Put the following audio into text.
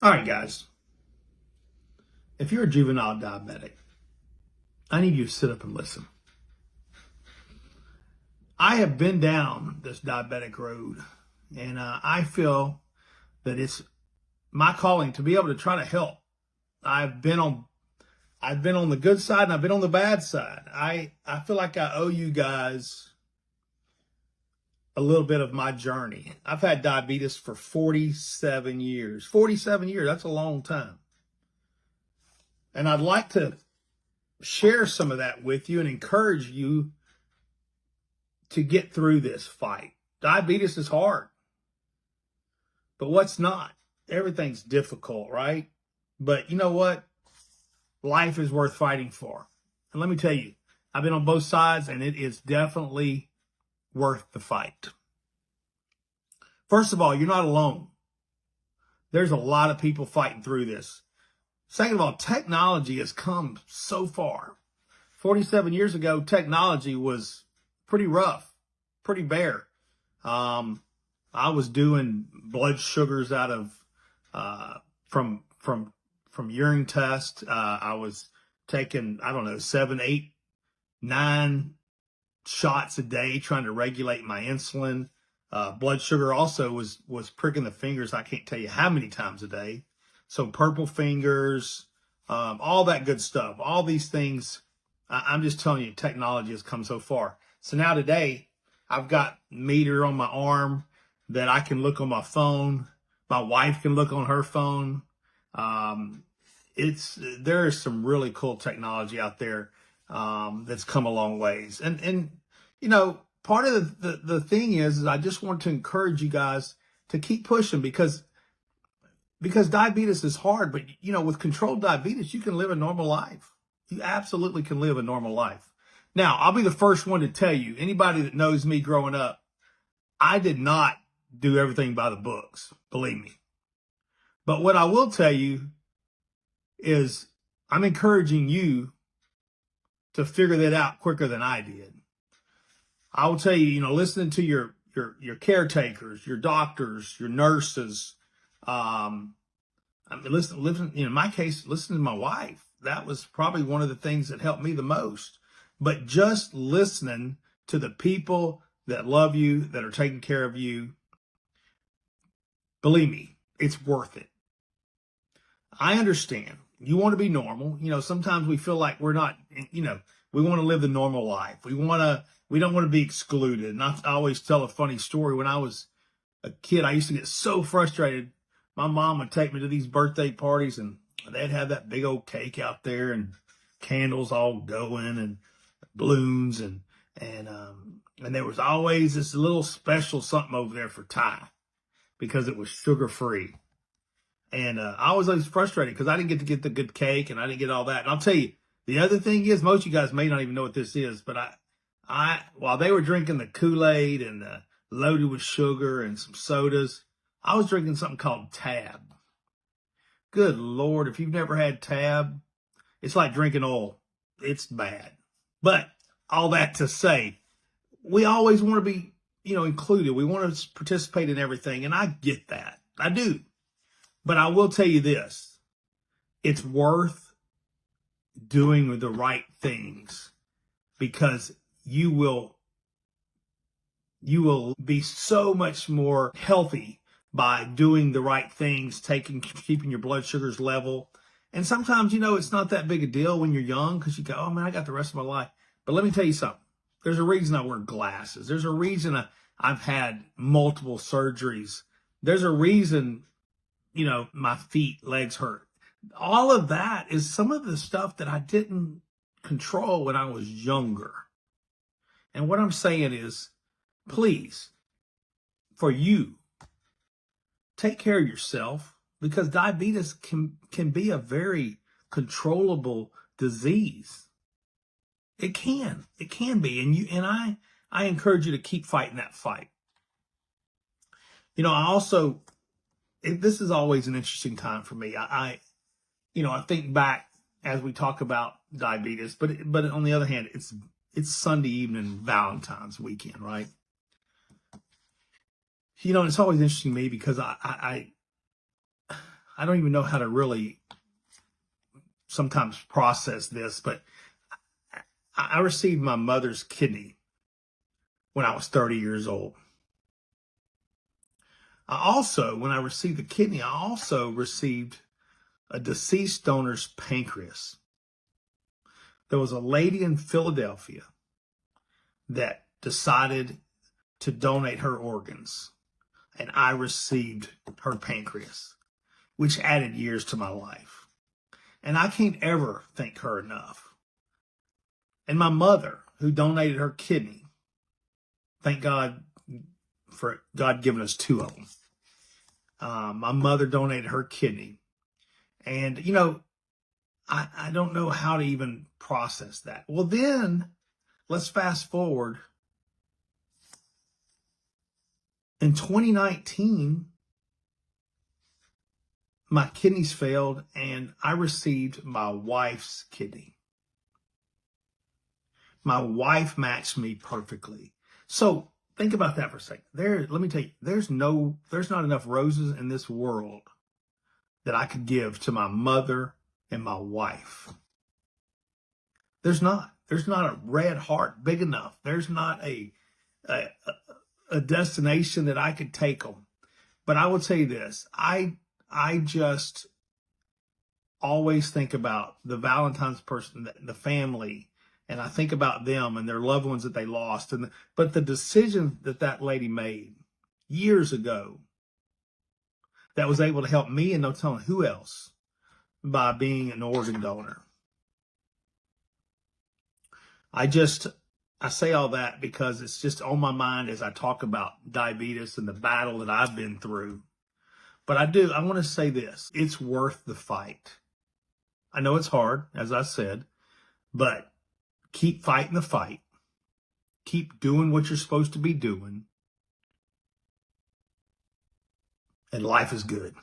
All right, guys. If you're a juvenile diabetic, I need you to sit up and listen. I have been down this diabetic road, and I feel that it's my calling to be able to try to help. I've been on the good side and I've been on the bad side. I feel like I owe you guys a little bit of my journey. I've had diabetes for 47 years. 47 years, that's a long time. And I'd like to share some of that with you and encourage you to get through this fight. Diabetes is hard. But what's not? Everything's difficult, right? But you know what? Life is worth fighting for. And let me tell you, I've been on both sides, and it is definitely worth the fight. First of all, you're not alone. There's a lot of people fighting through this. Second of all, technology has come so far. 47 years ago, technology was pretty rough, pretty bare. I was doing blood sugars out of from urine test. I was taking, 7, 8, 9 shots a day trying to regulate my insulin. Blood sugar also was pricking the fingers. I can't tell you how many times a day. So purple fingers, all that good stuff, all these things. I'm just telling you, technology has come so far. So now today, I've got a meter on my arm that I can look on my phone. My wife can look on her phone. There is some really cool technology out there that's come a long ways. And you know, part of the thing is I just want to encourage you guys to keep pushing because diabetes is hard, but you know, with controlled diabetes, you can live a normal life. You absolutely can live a normal life. Now, I'll be the first one to tell you, anybody that knows me growing up, I did not do everything by the books, believe me. But what I will tell you is I'm encouraging you to figure that out quicker than I did. I will tell you, you know, listening to your caretakers, your doctors, your nurses, listen, in my case, listening to my wife, that was probably one of the things that helped me the most. But just listening to the people that love you, that are taking care of you, believe me, it's worth it. I understand. You want to be normal. You know, sometimes we feel like we're not, you know, we want to live the normal life. We don't want to be excluded. And I always tell a funny story. When I was a kid, I used to get so frustrated. My mom would take me to these birthday parties and they'd have that big old cake out there and candles all going and balloons and there was always this little special something over there for Ty because it was sugar free. And I was always frustrated because I didn't get the good cake and I didn't get all that. And I'll tell you, the other thing is, most of you guys may not even know what this is, but I while they were drinking the Kool-Aid and loaded with sugar and some sodas, I was drinking something called Tab. Good Lord, if you've never had Tab, it's like drinking oil. It's bad. But all that to say, we always want to be, you know, included. We want to participate in everything, and I get that. I do. But I will tell you this, it's worth doing the right things because you will be so much more healthy by doing the right things, keeping your blood sugars level. And sometimes, you know, it's not that big a deal when you're young because you go, oh man, I got the rest of my life. But let me tell you something. There's a reason I wear glasses. There's a reason I've had multiple surgeries. There's a reason, you know, my feet, legs hurt. All of that is some of the stuff that I didn't control when I was younger. And what I'm saying is, please, for you, take care of yourself because diabetes can be a very controllable disease. It can be. And I encourage you to keep fighting that fight. You know, this is always an interesting time for me. I think back as we talk about diabetes, but on the other hand, it's Sunday evening, Valentine's weekend, right? You know, it's always interesting to me because I don't even know how to really sometimes process this, but I received my mother's kidney when I was 30 years old. When I received the kidney, I also received a deceased donor's pancreas. There was a lady in Philadelphia that decided to donate her organs, and I received her pancreas, which added years to my life. And I can't ever thank her enough. And my mother, who donated her kidney, thank God for God giving us two of them. My mother donated her kidney. And, I don't know how to even process that. Well, then let's fast forward. In 2019, my kidneys failed and I received my wife's kidney. My wife matched me perfectly. So think about that for a second. Let me tell you, there's not enough roses in this world that I could give to my mother and my wife. There's not a red heart big enough. There's not a destination that I could take them. But I will tell you this, I just always think about the Valentine's person, the family, and I think about them and their loved ones that they lost. But the decision that lady made years ago that was able to help me and no telling who else by being an organ donor. I say all that because it's just on my mind as I talk about diabetes and the battle that I've been through. But I want to say this, it's worth the fight. I know it's hard, as I said, but keep fighting the fight. Keep doing what you're supposed to be doing. And life is good.